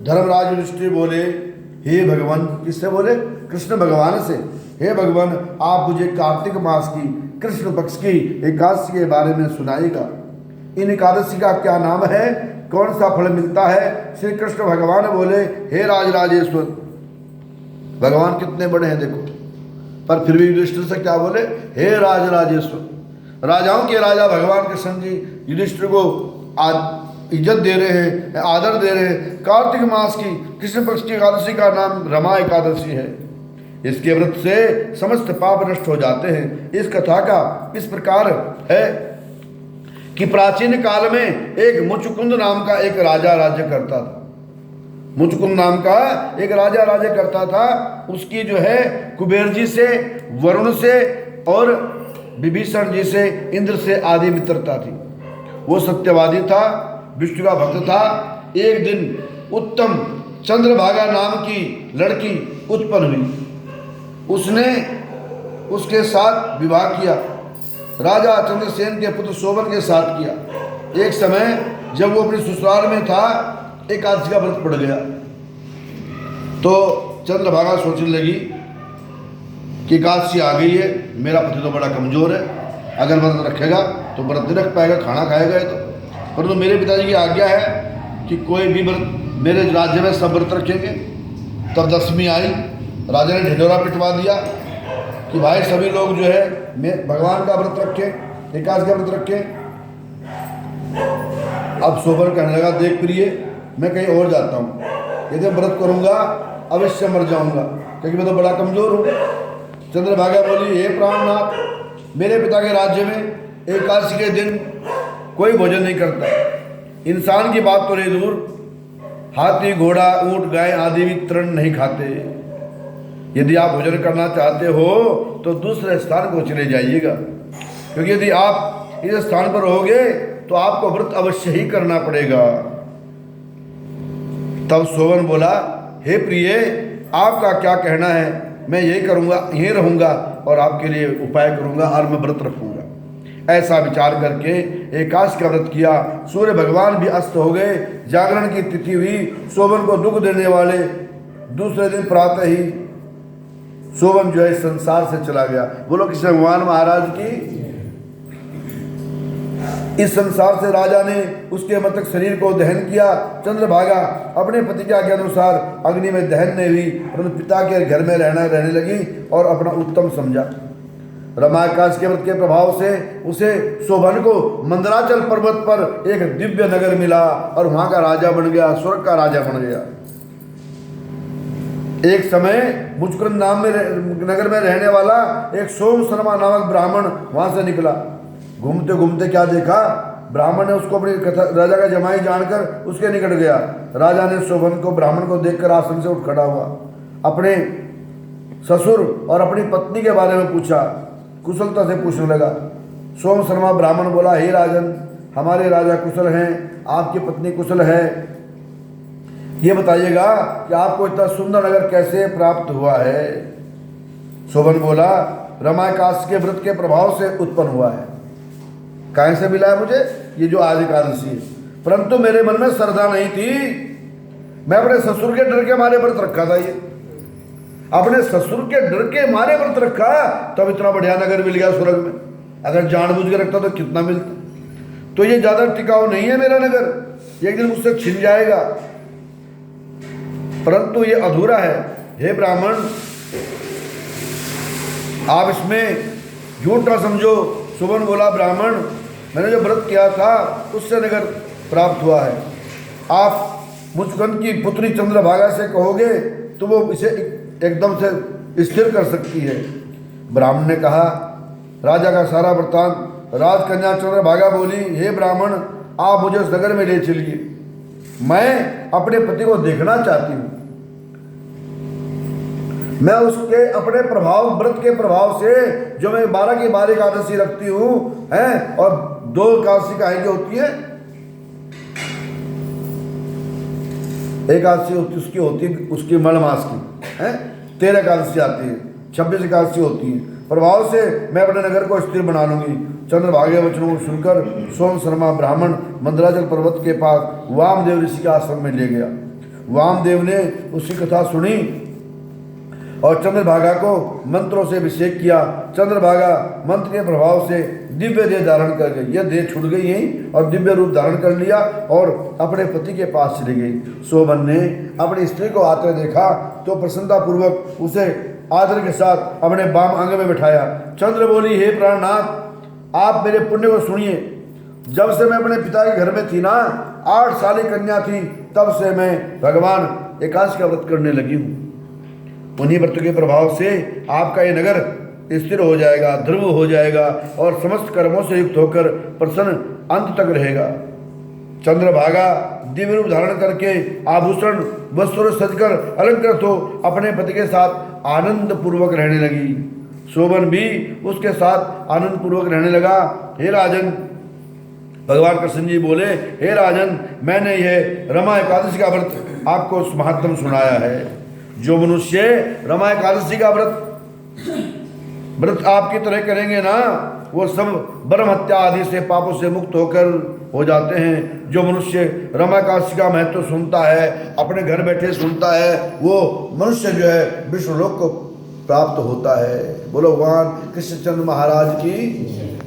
धर्मराज युधिष्ठिर बोले, हे भगवान, किससे बोले? कृष्ण भगवान से। हे भगवान, आप मुझे कार्तिक मास की कृष्ण पक्ष की एकादशी के बारे में सुनाइएगा। इन एकादशी का क्या नाम है, कौन सा फल मिलता है? श्री कृष्ण भगवान बोले, हे राजराजेश्वर। भगवान कितने बड़े हैं देखो, पर फिर भी युधिष्ठिर से क्या बोले? हे राजराजेश्वर। राजाओं के राजा भगवान कृष्ण जी युधिष्ठिर को इज्जत दे रहे हैं, आदर दे रहे हैं। कार्तिक मास की कृष्ण पक्ष की एकादशी का नाम रमा एकादशी है। इसके व्रत से समस्त पाप नष्ट हो जाते हैं। इस कथा का इस प्रकार है कि प्राचीन काल में एक मुचुकुंद नाम का एक राजा राज्य करता था। मुचुकुंद नाम का एक राजा राज्य करता था। उसकी जो है कुबेर जी से, वरुण से और विभीषण जी से, इंद्र से आदि मित्रता थी। वो सत्यवादी था, विष्णु का भक्त था। एक दिन उत्तम चंद्रभागा नाम की लड़की उत्पन्न हुई। उसने उसके साथ विवाह किया। राजा चंद्रसेन के पुत्र शोभन के साथ किया। एक समय जब वो अपने ससुराल में था, एकादशी का व्रत पड़ गया। तो चंद्रभागा सोचने लगी कि एकादशी आ गई है, मेरा पति तो बड़ा कमजोर है, अगर व्रत रखेगा तो व्रत नहीं रख पाएगा, खाना खाएगा तो। परंतु मेरे पिताजी की आज्ञा है कि कोई भी व्रत, मेरे राज्य में सब व्रत रखेंगे। तब दशमी आई, राजा ने ढिंढोरा पिटवा दिया कि भाई सभी लोग जो है भगवान का व्रत रखें, एकादशी का व्रत रखें। अब शोभन कहने लगा, देख प्रिय, मैं कहीं और जाता हूँ, यदि व्रत करूँगा अवश्य मर जाऊँगा, क्योंकि मैं तो बड़ा कमजोर हूँ। चंद्रभागा बोली, हे प्राणनाथ, मेरे पिता के राज्य में एकादशी के दिन कोई भोजन नहीं करता। इंसान की बात तो रही दूर, हाथी, घोड़ा, ऊंट, गाय आदि भी तृण नहीं खाते। यदि आप भोजन करना चाहते हो तो दूसरे स्थान को चले जाइएगा, क्योंकि यदि आप इस स्थान पर रहोगे तो आपको व्रत अवश्य ही करना पड़ेगा। तब शोभन बोला, हे प्रिय, आपका क्या कहना है? मैं यही करूँगा, यहीं रहूँगा और आपके लिए उपाय करूँगा और मैं व्रत रखूँगा। ऐसा विचार करके एकादशी का व्रत किया। सूर्य भगवान भी अस्त हो गए, जागरण की तिथि हुई। शोभन को दुख देने वाले दूसरे दिन प्रातः ही शोभन जो है संसार से चला गया। बोलो कृष्ण भगवान महाराज की। इस संसार से राजा ने उसके मस्तक शरीर को दहन किया। चंद्रभागा अपने पति के आज्ञा अनुसार अग्नि में दहन नहीं हुई, परंतु पिता के घर में रहने लगी और अपना उत्तम समझा। रमाकाश के व्रत के प्रभाव से उसे शोभन को मंदराचल पर्वत पर एक दिव्य नगर मिला और वहां का राजा बन गया, स्वर्ग का राजा बन गया। एक समय मुचकुंद नाम में नगर में रहने वाला एक सोम शर्मा नामक ब्राह्मण वहां से निकला। घूमते घूमते क्या देखा, ब्राह्मण ने उसको अपनी राजा का जमाई जानकर उसके निकट गया। राजा ने शोभन को, ब्राह्मण को देखकर आसन से उठ खड़ा हुआ, अपने ससुर और अपनी पत्नी के बारे में पूछा, कुशलता से पूछने लगा। सोम शर्मा ब्राह्मण बोला, हे राजन, हमारे राजा कुशल हैं, आपकी पत्नी कुशल है। ये बताइएगा कि आपको इतना सुंदर नगर कैसे प्राप्त हुआ है? शोभन बोला, रमाकाश के व्रत के प्रभाव से उत्पन्न हुआ है। कहाँ से मिला है मुझे? ये जो आज एकादशी है। परंतु मेरे मन में श्रद्धा नहीं थी, मैं अपने ससुर के डर के मारे व्रत रखा था। ये अपने ससुर के डर के मारे व्रत रखा, तब इतना बढ़िया नगर मिल गया स्वर्ग में। अगर जानबूझ के रखता तो कितना मिलता। तो ये ज्यादा टिकाऊ नहीं है मेरा नगर, एक दिन मुझसे छिन जाएगा। परंतु ये अधूरा है। हे ब्राह्मण, आप इसमें झूठ ना समझो। शोभन बोला, ब्राह्मण, मैंने जो व्रत किया था उससे नगर प्राप्त हुआ है। आप मुचकुंद की पुत्री चंद्रभागा से कहोगे तो वो इसे एकदम से स्थिर कर सकती है। ब्राह्मण ने कहा, राजा का सारा वृत्तांत। राजकन्या चंद्रभागा बोली, हे ब्राह्मण, आप मुझे उस नगर में ले चलिए, मैं अपने पति को देखना चाहती हूँ। मैं उसके अपने प्रभाव, व्रत के प्रभाव से, जो मैं 12 की 12 एकादशी रखती हूँ हैं, और 2 एकादशी काहे की होती है? एकादशी उसकी होती है उसकी मल मास की है, 13 एकादशी आती है, 26 एकादशी होती है। प्रभाव से मैं अपने नगर को स्थिर बना लूंगी। चंद्रभागे वचनों को सुनकर सोम शर्मा ब्राह्मण मंदराचल पर्वत के पास वामदेव ऋषि के आश्रम में ले गया। वामदेव ने उसकी कथा सुनी और चंद्रभागा को मंत्रों से अभिषेक किया। चंद्रभागा मंत्र के प्रभाव से दिव्य देह धारण कर गई। यह देह छूट गई यहीं और दिव्य रूप धारण कर लिया और अपने पति के पास चली गई। शोभन ने अपनी स्त्री को आते देखा तो प्रसन्नता पूर्वक उसे आदर के साथ अपने बाम अंग में बिठाया। चंद्र बोली, हे प्राणनाथ, आप मेरे पुण्य को सुनिए। जब से मैं अपने पिता के घर में थी ना, 8 साल की कन्या थी, तब से मैं भगवान एकादशी का व्रत करने लगी हूँ। उन्हीं व्रतों के प्रभाव से आपका ये नगर स्थिर हो जाएगा, ध्रुव हो जाएगा और समस्त कर्मों से युक्त होकर प्रसन्न अंत तक रहेगा। चंद्रभागा दिव्य रूप धारण करके आभूषण वस्त्र सजकर अलंकृत हो अपने पति के साथ आनंद पूर्वक रहने लगी। शोभन भी उसके साथ आनंद पूर्वक रहने लगा। हे राजन, भगवान कृष्ण जी बोले, हे राजन, मैंने यह रमा एकादशी का व्रत आपको महात्म सुनाया है। जो मनुष्य रमा एकादशी का व्रत आपकी तरह करेंगे ना, वो सब ब्रह्म हत्या आदि से पापों से मुक्त होकर हो जाते हैं। जो मनुष्य रमा एकादशी का महत्व सुनता है, अपने घर बैठे सुनता है, वो मनुष्य जो है विष्णुलोक को प्राप्त होता है। बोलो भगवान कृष्णचंद्र महाराज की।